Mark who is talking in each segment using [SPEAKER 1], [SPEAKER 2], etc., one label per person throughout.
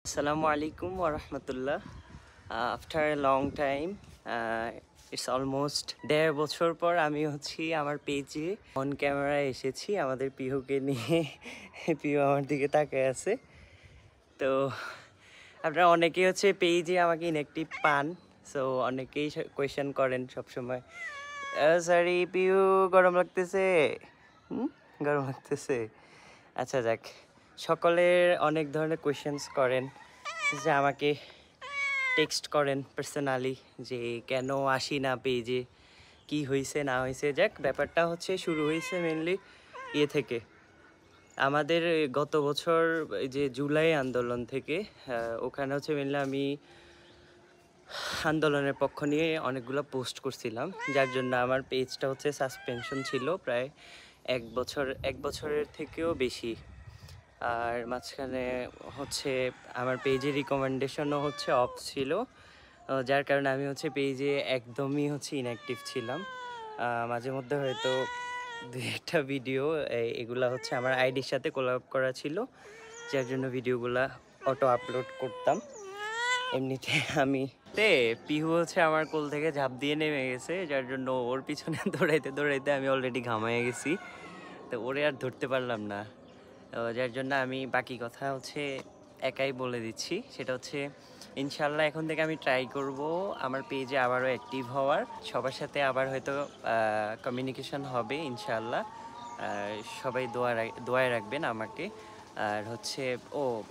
[SPEAKER 1] Assalamu alaikum wa rahmatullah. After a long time, it's almost 1.5 বছর পর আমি আমার পেজে অন ক্যামেরায় এসেছি আমাদের পিহুকে নিয়ে। পিহু আমার দিকে তাকায় আছে। তো আপনারা অনেকেই পেজে আমাকে ইনঅ্যাক্টিভ পান, সো অনেকেই কোয়েশ্চেন করেন সবসময়, সরি পিহু গরম লাগতেছে, গরম লাগতেছে। আচ্ছা যাক, সকলের অনেক ধরনের কোয়েশ্চেন্স করেন, যে আমাকে টেক্সট করেন পার্সোনালি যে কেন আসি না পেজে, কি হয়েছে না হয়েছে। যাক, ব্যাপারটা শুরু হয়েছে মেনলি থেকে আমাদের গত বছর যে জুলাই আন্দোলন থেকে। ওখানে মেনলি আমি আন্দোলনের পক্ষ নিয়ে অনেকগুলো পোস্ট করছিলাম, যার জন্য আমার পেজটা সাসপেনশন ছিল প্রায় 1 বছরের থেকেও বেশি। আর মাঝখানে আমার পেজে রিকমেন্ডেশনও অফ ছিল, যার কারণে আমি পেজে একদমই ইনঅ্যাক্টিভ ছিলাম। মাঝে মধ্যে হয়তো 2-1টা ভিডিও এগুলা আমার আইডির সাথে কোলাব করা ছিল, যার জন্য ভিডিওগুলা অটো আপলোড করতাম। এমনিতে আমি পিহু আমার কোল থেকে ঝাঁপ দিয়ে নেমে গেছে, যার জন্য ওর পিছনে দৌড়াইতে দৌড়াইতে আমি অলরেডি ঘামাইয়ে গেছি, তো ওরে আর ধরতে পারলাম না। যার জন্য আমি বাকি কথা একাই বলে দিচ্ছি। সেটা ইনশাল্লাহ এখন থেকে আমি ট্রাই করব আমার পেজে আবারও অ্যাক্টিভ হওয়ার, সবার সাথে আবার হয়তো কমিউনিকেশন হবে ইনশাল্লাহ। সবাই দোয়ায় রাখবেন আমাকে। আর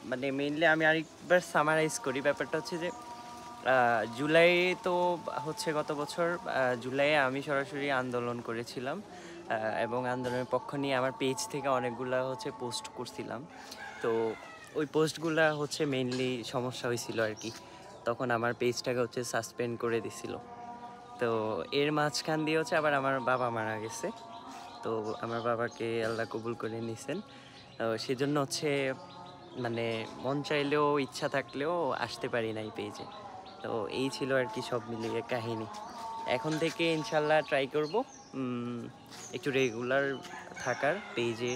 [SPEAKER 1] মানে মেইনলি আমি আরেকবার সামারাইজ করি ব্যাপারটা যে জুলাই তো গত বছর জুলাইয়ে আমি সরাসরি আন্দোলন করেছিলাম, এবং আন্দোলনের পক্ষ নিয়ে আমার পেজ থেকে অনেকগুলা পোস্ট করছিলাম। তো ওই পোস্টগুলা মেইনলি সমস্যা হয়েছিল আর কি, তখন আমার পেজটাকে সাসপেন্ড করে দিছিল। তো এর মাঝখান দিয়ে আবার আমার বাবা মারা গেছে, তো আমার বাবাকে আল্লাহ কবুল করে নিছেন। সেজন্য মানে মন চাইলেও ইচ্ছা থাকলেও আসতে পারি না এই পেজে। তো এই ছিল আর কি সব মিলিয়ে কাহিনী। এখন থেকে ইনশাল্লাহ ট্রাই করব একটু রেগুলার থাকার, পেজে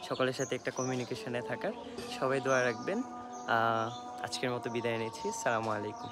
[SPEAKER 1] সকলের সাথে একটা কমিউনিকেশনে থাকার। সবাই দোয়া রাখবেন। আজকের মতো বিদায় নিচ্ছি। আসসালামু আলাইকুম।